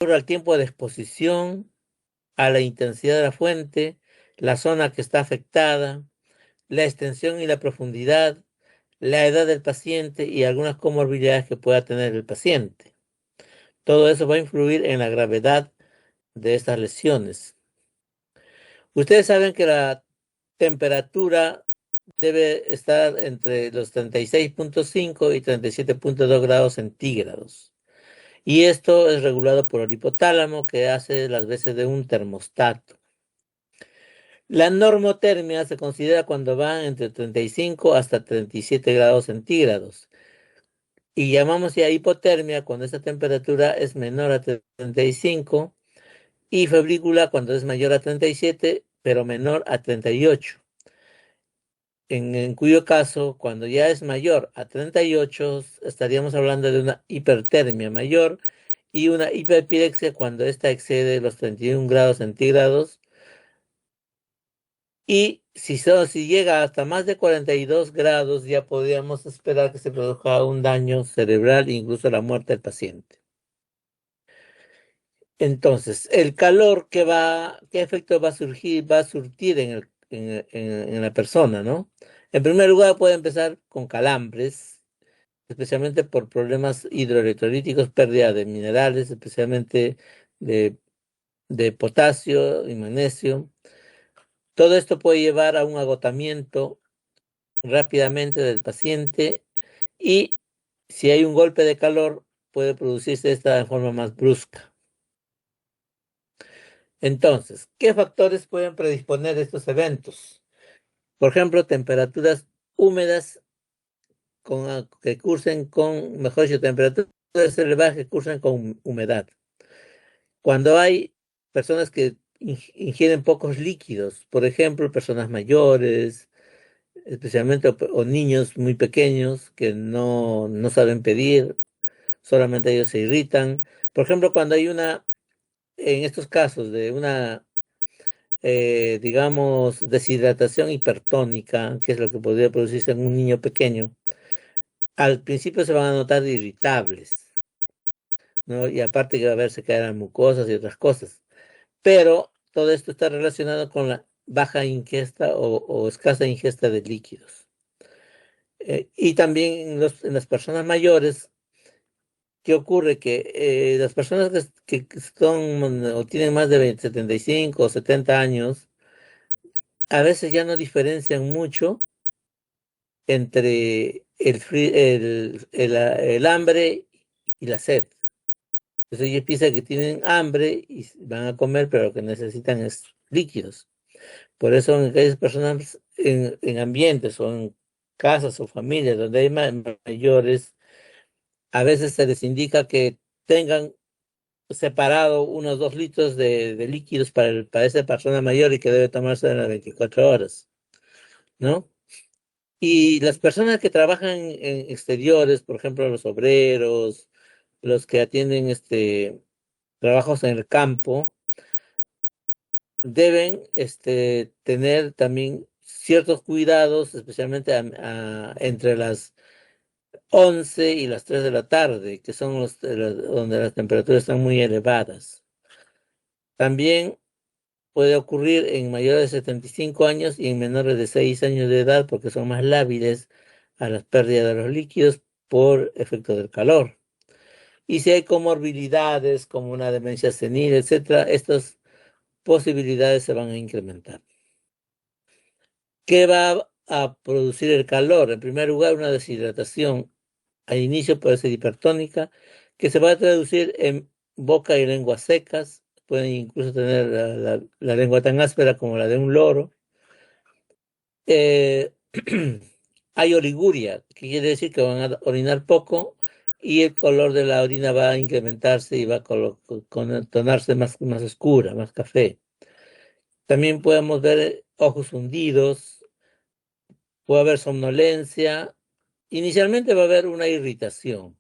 al tiempo de exposición, a la intensidad de la fuente, la zona que está afectada, la extensión y la profundidad, la edad del paciente y algunas comorbilidades que pueda tener el paciente. Todo eso va a influir en la gravedad de estas lesiones. Ustedes saben que la temperatura debe estar entre los 36,5 y 37,2 grados centígrados. Y esto es regulado por el hipotálamo, que hace las veces de un termostato. La normotermia se considera cuando van entre 35 hasta 37 grados centígrados. Y llamamos ya hipotermia cuando esta temperatura es menor a 35 y febrícula cuando es mayor a 37, pero menor a 38. En cuyo caso, cuando ya es mayor a 38, estaríamos hablando de una hipertermia mayor y una hiperpirexia cuando ésta excede los 31 grados centígrados. Y si llega hasta más de 42 grados, ya podríamos esperar que se produzca un daño cerebral e incluso la muerte del paciente. Entonces, el calor ¿qué efecto va a surtir en la persona, ¿no? En primer lugar, puede empezar con calambres, especialmente por problemas hidroelectrolíticos, pérdida de minerales, especialmente de, de potasio y magnesio. Todo esto puede llevar a un agotamiento rápidamente del paciente y si hay un golpe de calor, puede producirse esta de forma más brusca. Entonces, ¿qué factores pueden predisponer estos eventos? Por ejemplo, temperaturas húmedas que cursen con, mejor dicho, temperaturas elevadas que cursen con humedad. Cuando hay personas que ingieren pocos líquidos, por ejemplo, personas mayores, especialmente o niños muy pequeños que no saben pedir, solamente ellos se irritan. Por ejemplo, cuando hay en estos casos de una digamos, deshidratación hipertónica, que es lo que podría producirse en un niño pequeño, al principio se van a notar irritables, ¿no? Y aparte que va a verse caer las mucosas y otras cosas. Pero todo esto está relacionado con la baja ingesta o escasa ingesta de líquidos. Y también en las personas mayores, ¿qué ocurre? Que las personas que son o tienen más de 75 o 70 años, a veces ya no diferencian mucho entre el hambre y la sed. Entonces ellos piensan que tienen hambre y van a comer, pero lo que necesitan es líquidos. Por eso en aquellas personas, en ambientes o en casas o familias donde hay mayores, a veces se les indica que tengan separado unos 2 litros de líquidos para esa persona mayor y que debe tomarse en las 24 horas, ¿no? Y las personas que trabajan en exteriores, por ejemplo, los obreros, los que atienden trabajos en el campo, deben tener también ciertos cuidados, especialmente entre las 11 y las 3 de la tarde, que son donde las temperaturas están muy elevadas. También puede ocurrir en mayores de 75 años y en menores de 6 años de edad porque son más lábiles a las pérdidas de los líquidos por efecto del calor. Y si hay comorbilidades como una demencia senil, etcétera, estas posibilidades se van a incrementar. ¿Qué va a producir el calor? En primer lugar, una deshidratación. Al inicio puede ser hipertónica, que se va a traducir en boca y lengua secas. Pueden incluso tener la lengua tan áspera como la de un loro. Eh, hay oliguria, que quiere decir que van a orinar poco y el color de la orina va a incrementarse y va a tornarse más oscura, más café. También podemos ver ojos hundidos, puede haber somnolencia. Inicialmente va a haber una irritación,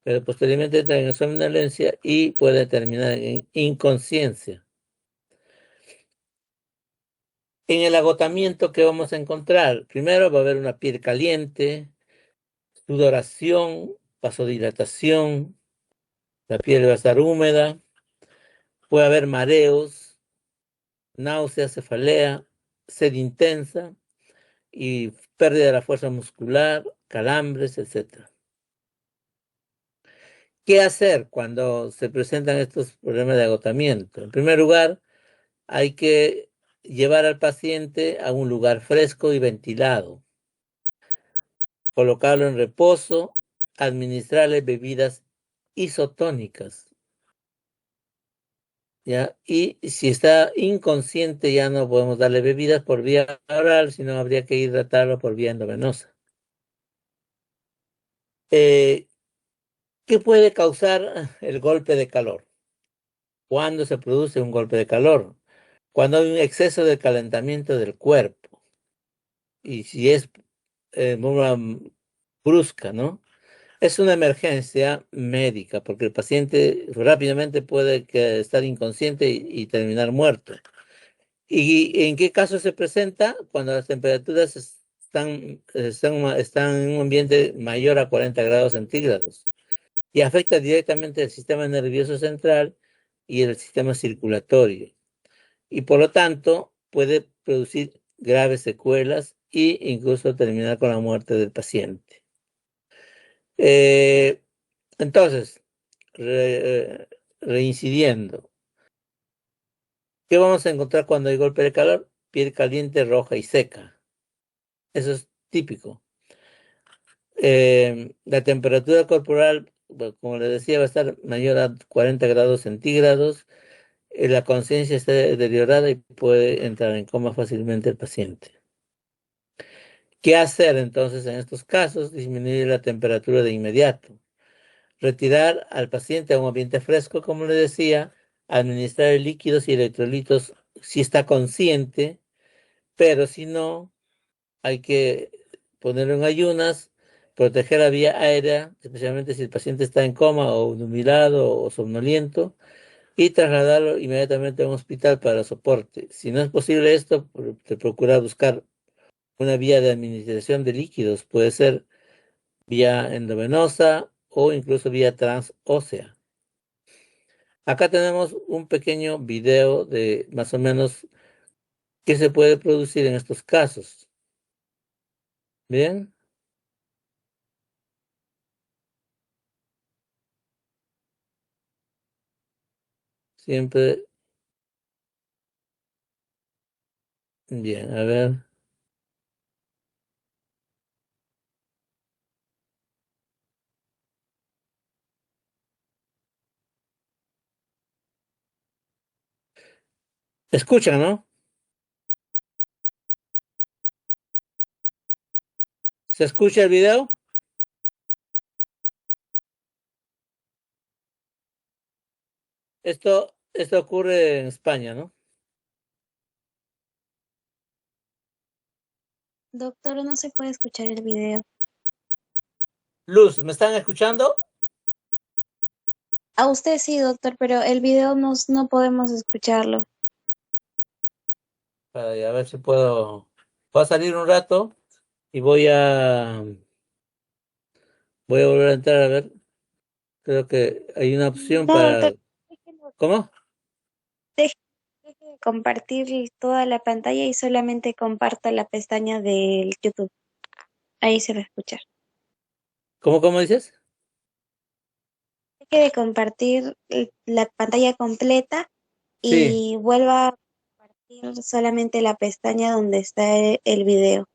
pero posteriormente entra en somnolencia y puede terminar en inconsciencia. En el agotamiento, ¿qué vamos a encontrar? Primero va a haber una piel caliente, sudoración, vasodilatación, la piel va a estar húmeda, Puede haber mareos, náuseas, cefalea, sed intensa y pérdida de la fuerza muscular, calambres, etcétera. ¿Qué hacer cuando se presentan estos problemas de agotamiento? En primer lugar, hay que llevar al paciente a un lugar fresco y ventilado, colocarlo en reposo, administrarle bebidas isotónicas, ¿ya? Y si está inconsciente ya no podemos darle bebidas por vía oral, sino habría que hidratarlo por vía endovenosa. Eh, ¿Qué puede causar el golpe de calor? ¿Cuándo se produce un golpe de calor? Cuando hay un exceso de calentamiento del cuerpo y si es muy brusca, ¿no? Es una emergencia médica porque el paciente rápidamente puede estar inconsciente y terminar muerto. ¿Y en qué caso se presenta? Cuando las temperaturas están en un ambiente mayor a 40 grados centígrados y afecta directamente el sistema nervioso central y el sistema circulatorio. Y por lo tanto puede producir graves secuelas e incluso terminar con la muerte del paciente. Eh, entonces, reincidiendo, ¿qué vamos a encontrar cuando hay golpe de calor? Piel caliente, roja y seca. Eso es típico. La temperatura corporal, bueno, como les decía, va a estar mayor a 40 grados centígrados. La conciencia está deteriorada y puede entrar en coma fácilmente el paciente. ¿Qué hacer entonces en estos casos? Disminuir la temperatura de inmediato. Retirar al paciente a un ambiente fresco, como le decía, administrar líquidos y electrolitos si está consciente, pero si no, hay que ponerlo en ayunas, proteger la vía aérea, especialmente si el paciente está en coma o nubilado o somnoliento, y trasladarlo inmediatamente a un hospital para soporte. Si no es posible esto, te procura buscar una vía de administración de líquidos, puede ser vía endovenosa o incluso vía transósea. Acá tenemos un pequeño video de más o menos qué se puede producir en estos casos. Bien, siempre bien. A ver, escuchan, ¿no? ¿Se escucha el video? Esto ocurre en España, ¿no? Doctor, no se puede escuchar el video. Luz, ¿me están escuchando? A usted sí, doctor, pero el video no podemos escucharlo. Para a ver si puedo. Voy a salir un rato y voy a volver a entrar a ver. Creo que hay una opción No, para. doctor, déjelo- ¿Cómo? deje, deje de compartir toda la pantalla y solamente comparta la pestaña del YouTube. Ahí se va a escuchar. ¿Cómo dices? Deje de compartir la pantalla completa Sí. y vuelva a compartir solamente la pestaña donde está el video.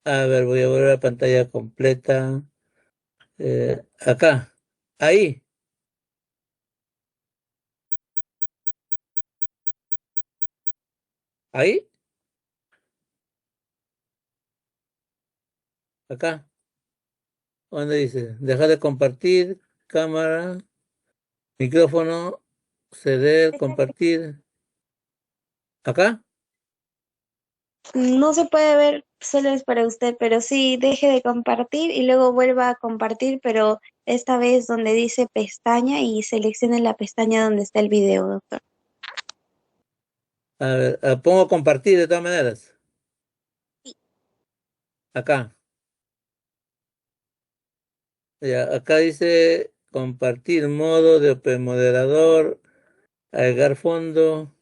A ver, voy a volver a pantalla completa. Acá. Ahí. Ahí. Acá. ¿Dónde dice? Dejar de compartir. Cámara. Micrófono. Ceder. Compartir. Acá. No se puede ver, solo es para usted, pero sí, deje de compartir y luego vuelva a compartir, pero esta vez donde dice pestaña y seleccione la pestaña donde está el video, doctor. A ver, pongo compartir de todas maneras. Sí. Acá. Ya, acá dice compartir modo de Open Moderador, agregar fondo.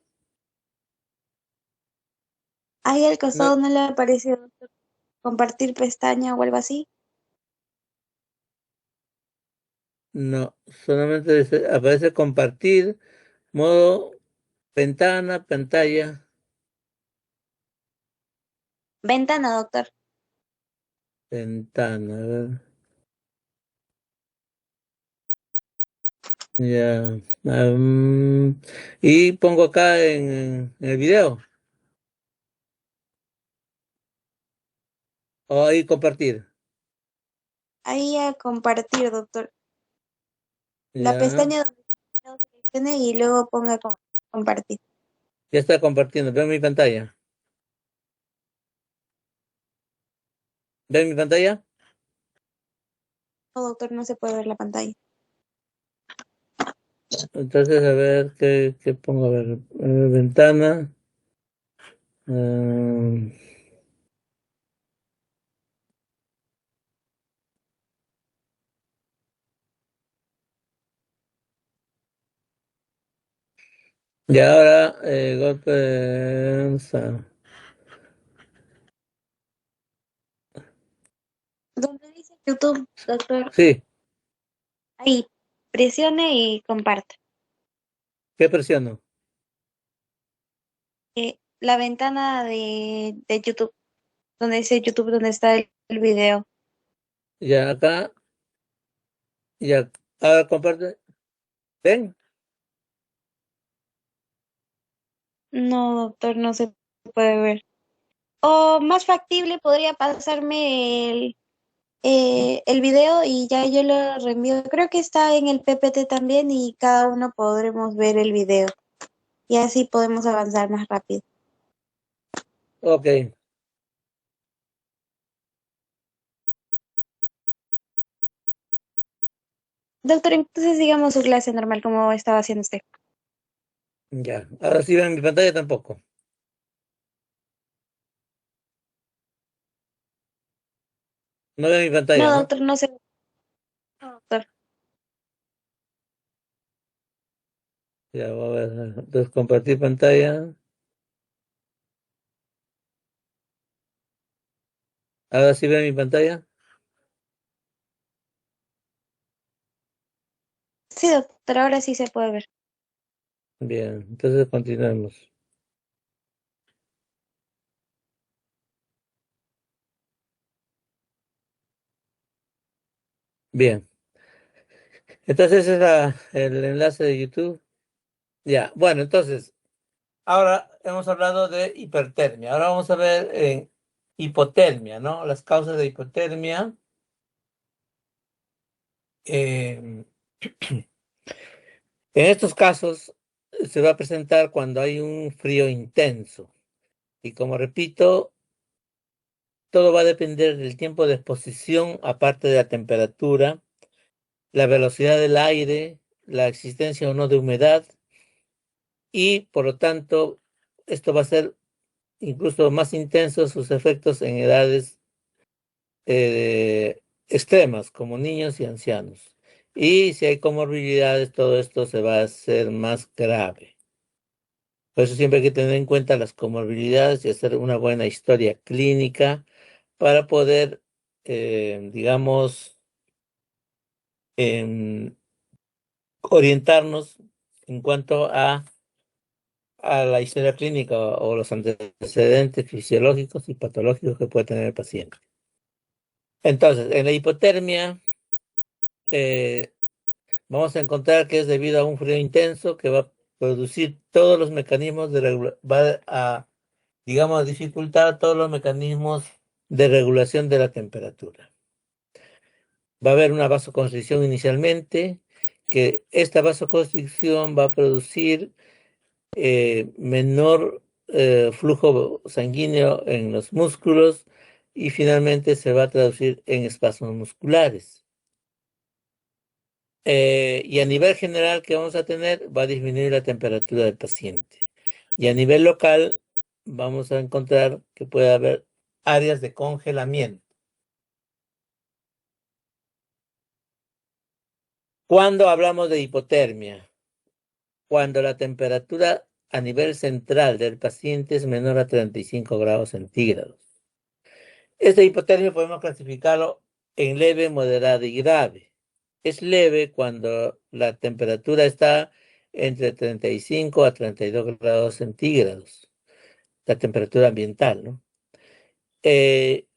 Ahí al No, costado no le apareció compartir pestaña o algo así. no, solamente aparece compartir, modo ventana, pantalla, Ventana, doctor. ventana, a ver. Ya. Y pongo acá en el video. O ahí compartir. Ahí a compartir, doctor. La Ya. pestaña donde lo seleccione y luego ponga compartir. Ya está compartiendo. Veo mi pantalla. ¿Ven mi pantalla? No, doctor, no se puede ver la pantalla. Entonces, a ver, ¿qué pongo? A ver, ventana. mm, y ahora, golpe. Donde dice YouTube, doctor, Sí, ahí, presione y comparte. ¿qué presiono? La ventana de YouTube, donde dice YouTube, donde está el video. Ya acá, ya. Ahora comparte. ¿Ven? No, doctor, no se puede ver. O más factible, podría pasarme el video y ya yo lo reenvío. Creo que está en el PPT también y cada uno podremos ver el video. Y así podemos avanzar más rápido. Ok, Doctor, entonces digamos su clase normal como estaba haciendo usted. ya. Ahora sí ven mi pantalla tampoco. No ven mi pantalla, No, ¿no? doctor, no sé. No, doctor. Ya, voy a ver. Entonces, compartir pantalla. Ahora sí ven mi pantalla. Sí, doctor, ahora sí se puede ver. Bien, entonces continuemos. Bien, entonces ese es el enlace de YouTube. Ya, bueno, entonces, ahora hemos hablado de hipertermia. Ahora vamos a ver hipotermia, ¿no? Las causas de hipotermia. En estos casos se va a presentar cuando hay un frío intenso. Y como repito, todo va a depender del tiempo de exposición, aparte de la temperatura, la velocidad del aire, la existencia o no de humedad, y por lo tanto, esto va a ser incluso más intenso sus efectos en edades extremas, como niños y ancianos. Y si hay comorbilidades, todo esto se va a hacer más grave. Por eso siempre hay que tener en cuenta las comorbilidades y hacer una buena historia clínica para poder, digamos, em, orientarnos en cuanto a la historia clínica o los antecedentes fisiológicos y patológicos que puede tener el paciente. Entonces, en la hipotermia, eh, vamos a encontrar que es debido a un frío intenso que va a producir todos los mecanismos va a, digamos, dificultar todos los mecanismos de regulación de la temperatura. Va a haber una vasoconstricción inicialmente, que esta vasoconstricción va a producir menor flujo sanguíneo en los músculos y finalmente se va a traducir en espasmos musculares. Y a nivel general que vamos a tener va a disminuir la temperatura del paciente. Y a nivel local vamos a encontrar que puede haber áreas de congelamiento. Cuando hablamos de hipotermia, cuando la temperatura a nivel central del paciente es menor a 35 grados centígrados. Esta hipotermia podemos clasificarlo en leve, moderada y grave. Es leve cuando la temperatura está entre 35 a 32 grados centígrados, la temperatura ambiental, ¿no? Eh,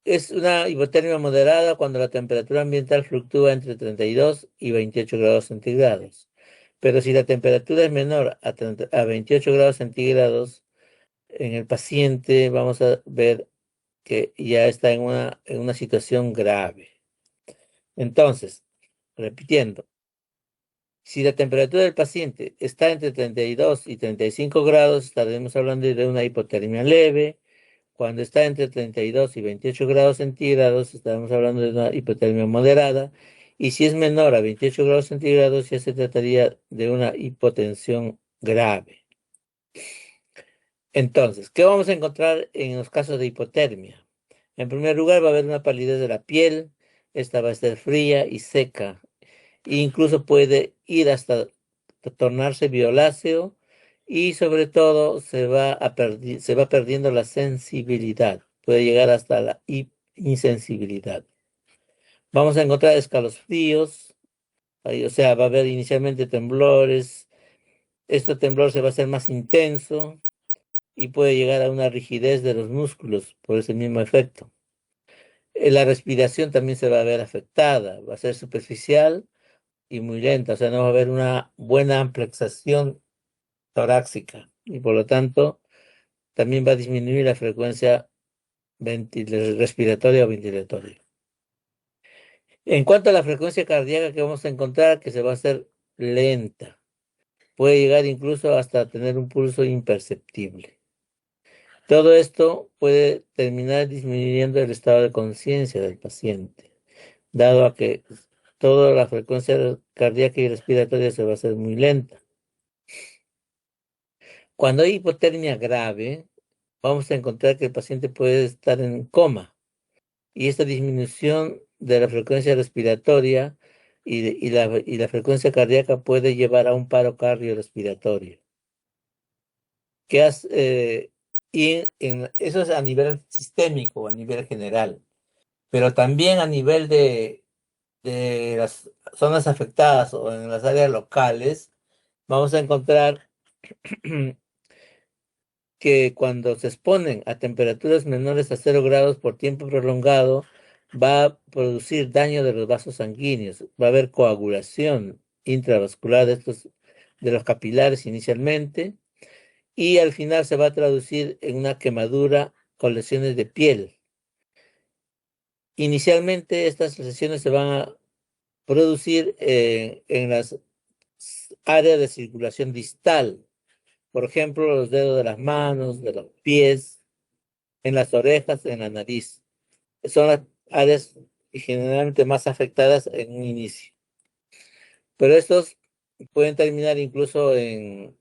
es una hipotermia moderada cuando la temperatura ambiental fluctúa entre 32 y 28 grados centígrados. Pero si la temperatura es menor a 28 grados centígrados, en el paciente vamos a ver que ya está en una situación grave. Entonces, repitiendo, si la temperatura del paciente está entre 32 y 35 grados, estaremos hablando de una hipotermia leve. Cuando está entre 32 y 28 grados centígrados, estaremos hablando de una hipotermia moderada. Y si es menor a 28 grados centígrados, ya se trataría de una hipotensión grave. Entonces, ¿qué vamos a encontrar en los casos de hipotermia? En primer lugar, va a haber una palidez de la piel. Esta va a ser fría y seca. E incluso puede ir hasta tornarse violáceo y sobre todo se va perdiendo la sensibilidad. Puede llegar hasta la insensibilidad. Vamos a encontrar escalofríos, o sea, va a haber inicialmente temblores. Este temblor se va a hacer más intenso y puede llegar a una rigidez de los músculos por ese mismo efecto. La respiración también se va a ver afectada, va a ser superficial y muy lenta, o sea, no va a haber una buena amplexación torácica y por lo tanto también va a disminuir la frecuencia respiratoria o ventilatoria. En cuanto a la frecuencia cardíaca que vamos a encontrar, que se va a hacer lenta, puede llegar incluso hasta tener un pulso imperceptible. Todo esto puede terminar disminuyendo el estado de conciencia del paciente, dado a que toda la frecuencia cardíaca y respiratoria se va a hacer muy lenta. Cuando hay hipotermia grave, vamos a encontrar que el paciente puede estar en coma y esta disminución de la frecuencia respiratoria y la frecuencia cardíaca puede llevar a un paro cardiorrespiratorio. Eso es a nivel sistémico, a nivel general, pero también a nivel de las zonas afectadas o en las áreas locales, vamos a encontrar que cuando se exponen a temperaturas menores a 0 grados por tiempo prolongado, va a producir daño de los vasos sanguíneos, va a haber coagulación intravascular de los capilares inicialmente, y al final se va a traducir en una quemadura con lesiones de piel. Inicialmente estas lesiones se van a producir en las áreas de circulación distal, por ejemplo, los dedos de las manos, de los pies, en las orejas, en la nariz. Son las áreas generalmente más afectadas en un inicio. Pero estos pueden terminar incluso en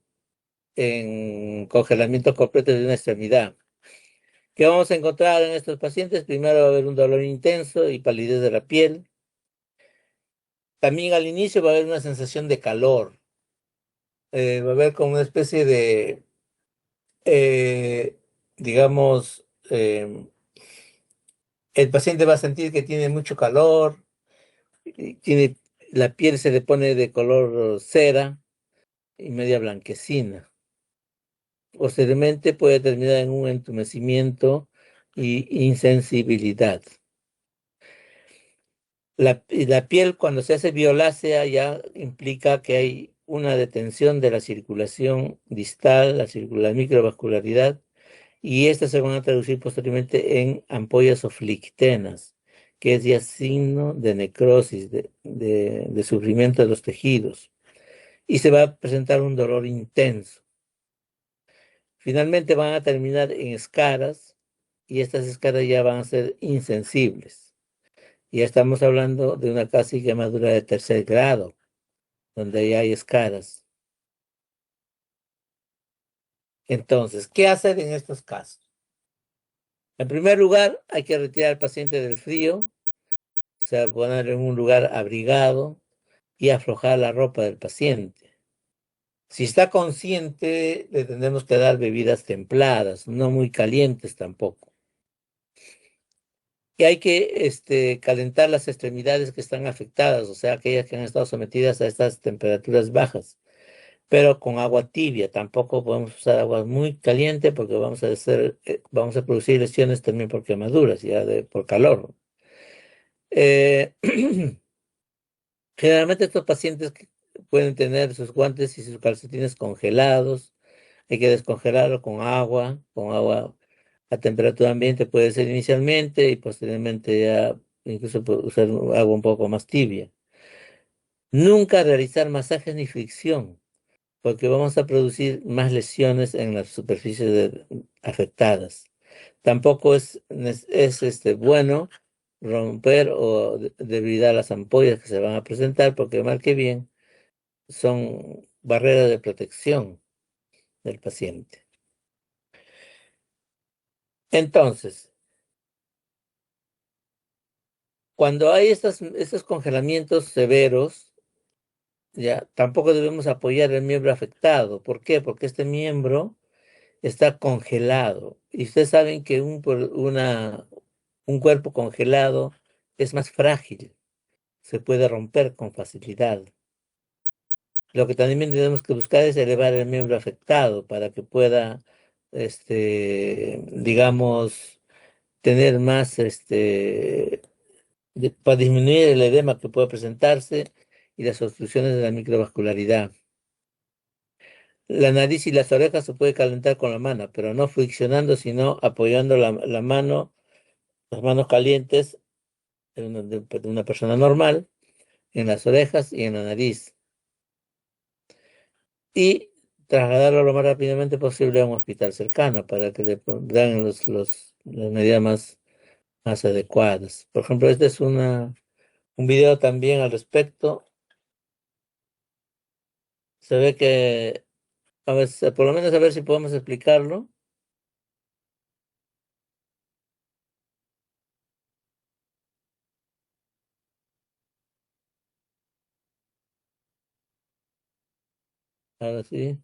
congelamiento completo de una extremidad. ¿Qué vamos a encontrar en estos pacientes? Primero va a haber un dolor intenso y palidez de la piel. También al inicio va a haber una sensación de calor. Va a haber como una especie de, eh, digamos, el paciente va a sentir que tiene mucho calor, la piel se le pone de color cera y media blanquecina. Posteriormente puede terminar en un entumecimiento y insensibilidad. La piel cuando se hace violácea ya implica que hay una detención de la circulación distal, la microvascularidad, y estas se van a traducir posteriormente en ampollas o flictenas, que es ya signo de necrosis, de sufrimiento de los tejidos, y se va a presentar un dolor intenso. Finalmente van a terminar en escaras, y estas escaras ya van a ser insensibles. Ya estamos hablando de una casi quemadura de tercer grado, donde ya hay escaras. Entonces, ¿qué hacer en estos casos? En primer lugar, hay que retirar al paciente del frío, o sea, ponerlo en un lugar abrigado, y aflojar la ropa del paciente. Si está consciente, le tenemos que dar bebidas templadas, no muy calientes tampoco. Y hay que calentar las extremidades que están afectadas, o sea, aquellas que han estado sometidas a estas temperaturas bajas, pero con agua tibia. Tampoco podemos usar agua muy caliente porque vamos a producir lesiones también por quemaduras, por calor. Eh, Generalmente estos pacientes pueden tener sus guantes y sus calcetines congelados. Hay que descongelarlo con agua a temperatura ambiente puede ser inicialmente y posteriormente ya incluso usar agua un poco más tibia. Nunca realizar masajes ni fricción, porque vamos a producir más lesiones en las superficies afectadas. Tampoco es bueno romper o debilitar las ampollas que se van a presentar, porque mal que bien son barreras de protección del paciente. Entonces, cuando hay estos congelamientos severos, ya tampoco debemos apoyar el miembro afectado. ¿Por qué? Porque este miembro está congelado. Y ustedes saben que un cuerpo congelado es más frágil, se puede romper con facilidad. Lo que también tenemos que buscar es elevar el miembro afectado para que pueda, digamos, tener más, para disminuir el edema que puede presentarse y las obstrucciones de la microvascularidad. La nariz y las orejas se puede calentar con la mano, pero no friccionando, sino apoyando la mano, las manos calientes de una persona normal en las orejas y en la nariz. Y trasladarlo lo más rápidamente posible a un hospital cercano para que le den las medidas más adecuadas. Por ejemplo, este es un video también al respecto. Se ve que, a ver, por lo menos a ver si podemos explicarlo. Ahora sí.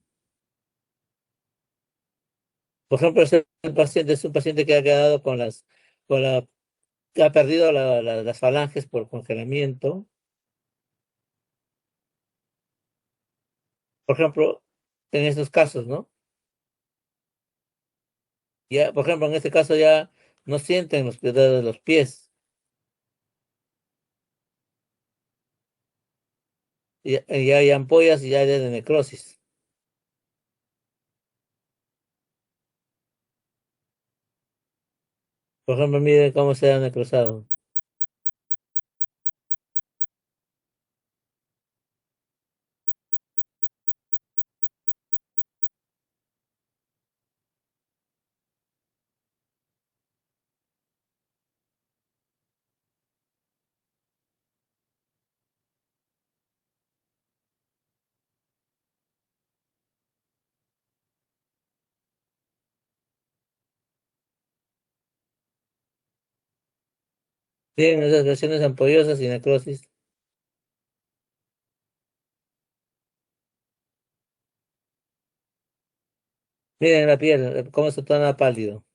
Por ejemplo, el paciente es un paciente que ha quedado con la, que ha perdido las falanges por congelamiento. Por ejemplo, en estos casos, ¿no? Ya, por ejemplo, en este caso ya no sienten los dedos de los pies. Ya hay ampollas y ya hay de necrosis. Por ejemplo, miren cómo se ha necrosado. Miren esas lesiones ampollosas y necrosis. Miren la piel, cómo se torna pálido.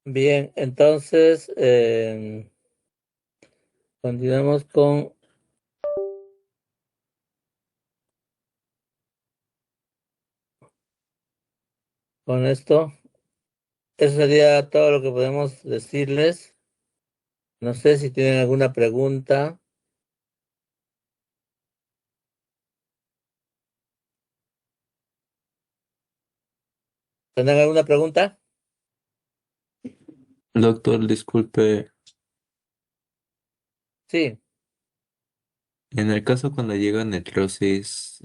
Bien, entonces continuamos con esto. Eso sería todo lo que podemos decirles. No sé si tienen alguna pregunta. ¿Tendrán alguna pregunta? Doctor, disculpe, Sí. en el caso cuando llega necrosis,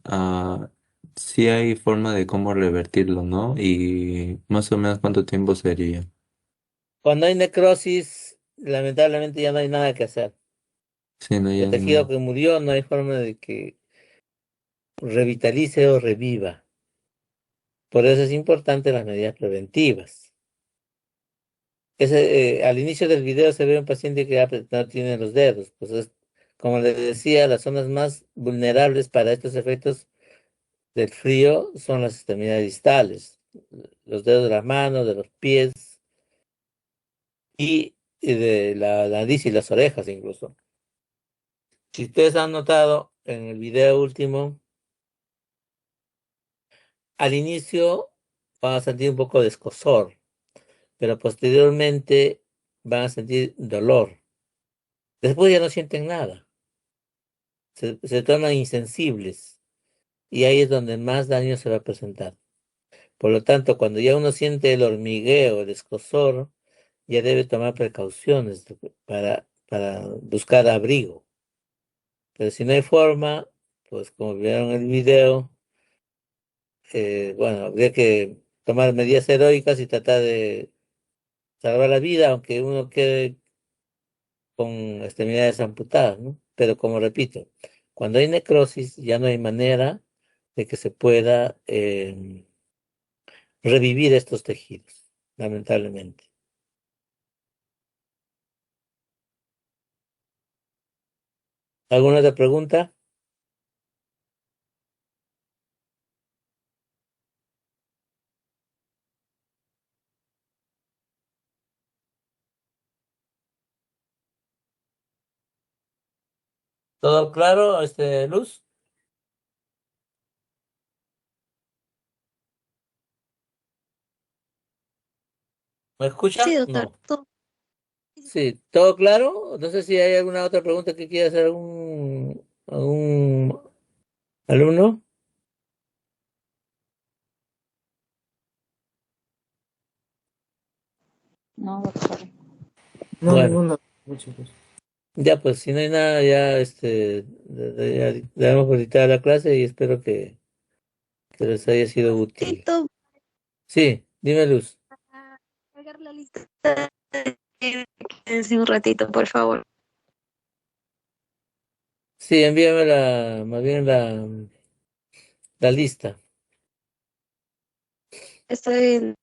sí hay forma de cómo revertirlo, ¿no? Y más o menos cuánto tiempo sería. Cuando hay necrosis, lamentablemente ya no hay nada que hacer. Sí, no, El ya tejido no. que murió no hay forma de que revitalice o reviva. Por eso es importante las medidas preventivas. Al inicio del video se ve un paciente que no tiene los dedos. Pues como les decía, las zonas más vulnerables para estos efectos del frío son las extremidades distales, los dedos de las manos, de los pies y de la nariz y las orejas incluso. Si ustedes han notado en el video último, al inicio van a sentir un poco de escozor, pero posteriormente van a sentir dolor. Después ya no sienten nada, se tornan insensibles y ahí es donde más daño se va a presentar. Por lo tanto, cuando ya uno siente el hormigueo, el escozor, ya debe tomar precauciones para buscar abrigo. Pero si no hay forma, pues como vieron en el video, bueno, habría que tomar medidas heroicas y tratar de salvar la vida, aunque uno quede con extremidades amputadas, ¿no? Pero como repito, cuando hay necrosis ya no hay manera de que se pueda revivir estos tejidos, lamentablemente. ¿Alguna otra pregunta? ¿Todo claro, Luz? ¿Me Sí, escuchan? doctor. No. Sí, ¿todo claro? No sé si hay alguna otra pregunta que quiera hacer algún alumno. No, doctor. No, Bueno, ninguna. Muchas gracias. ya pues, si no hay nada, ya ya damos por citada la clase y espero que les haya sido útil. Necesito Sí, dime Luz. cargar la lista en un ratito, por favor. Sí, envíame más bien la lista. Estoy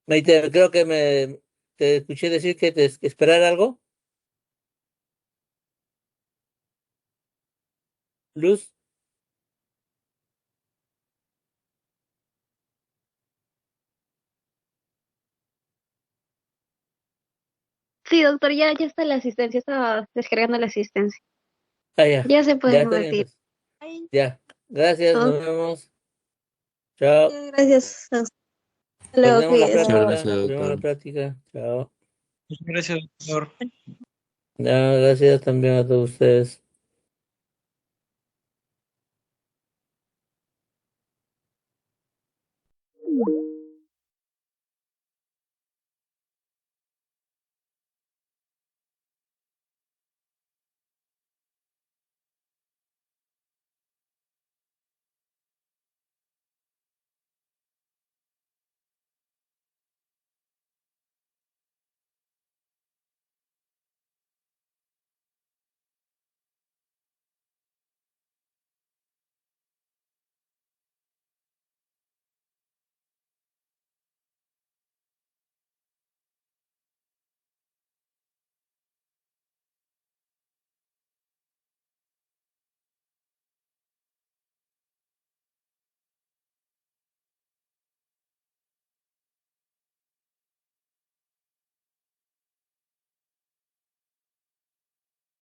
Maite, creo que te escuché decir que que esperar algo. Luz. Sí, doctor, ya está la asistencia, estaba descargando la asistencia. Ah, ya. Ya se puede Ya está bien, revertir. pues. Ya. Gracias, Oh, nos vemos. Chao. gracias. Hasta luego, Perdemos la Muchas cuídese. gracias, práctica. Perdemos la doctor. práctica. Chao. Muchas gracias, doctor. Ya, gracias también a todos ustedes.